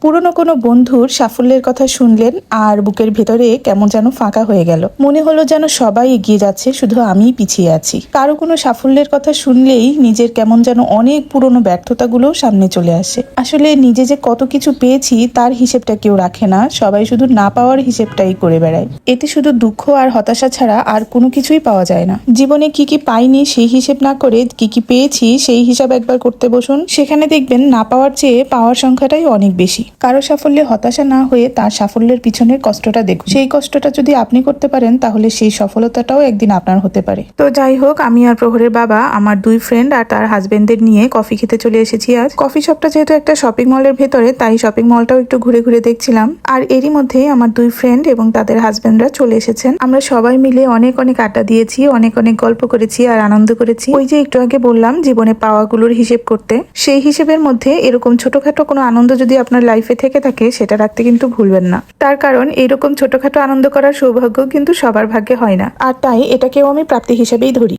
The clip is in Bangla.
পুরনো কোনো বন্ধুর সাফল্যের কথা শুনলেন আর বুকের ভেতরে কেমন যেন ফাঁকা হয়ে গেল। মনে হলো যেন সবাই এগিয়ে যাচ্ছে, শুধু আমিই পিছিয়ে আছি। কারো কোনো সাফল্যের কথা শুনলেই নিজের কেমন যেন অনেক পুরনো ব্যর্থতাগুলো সামনে চলে আসে। আসলে নিজে যে কত কিছু পেয়েছি তার হিসেবটা কেউ রাখে না, সবাই শুধু না পাওয়ার হিসেবটাই করে বেড়ায়। এতে শুধু দুঃখ আর হতাশা ছাড়া আর কোনো কিছুই পাওয়া যায় না। জীবনে কি কি পাইনি সেই হিসেব না করে কি কি পেয়েছি সেই হিসাব একবার করতে বসুন, সেখানে দেখবেন না পাওয়ার চেয়ে পাওয়ার সংখ্যাটাই অনেক বেশি। কারো সাফল্যে হতাশা না হয়ে তার সাফল্যের পিছনের কষ্টটা দেখুন। সেই কষ্টটা যদি আপনি করতে পারেন তাহলে সেই সফলতাটাও একদিন আপনার হতে পারে। তো যাই হোক, আমি আর প্রহরের বাবা আমার দুই ফ্রেন্ড আর তার হাজবেন্ডদের নিয়ে কফি খেতে চলে এসেছি আজ। কফি শপটা যেহেতু একটা শপিং মলের ভেতরে, তাই শপিং মলটাও একটু ঘুরে ঘুরে দেখছিলাম। আর এরই মধ্যে আমার দুই ফ্রেন্ড এবং তাদের হাজবেন্ডরা চলে এসেছেন। আমরা সবাই মিলে অনেক অনেক আড্ডা দিয়েছি, অনেক অনেক গল্প করেছি আর আনন্দ করেছি। ওই যে একটু আগে বললাম জীবনে পাওয়াগুলোর হিসেব করতে, সেই হিসেবের মধ্যে এরকম ছোটখাটো কোনো আনন্দ যদি আপনার লাইফে থেকে থাকে সেটা রাখতে কিন্তু ভুলবেন না। তার কারণ এরকম ছোটখাটো আনন্দ করার সৌভাগ্য কিন্তু সবার ভাগ্যে হয় না, আর তাই এটাকেও আমি প্রাপ্তি হিসেবেই ধরি।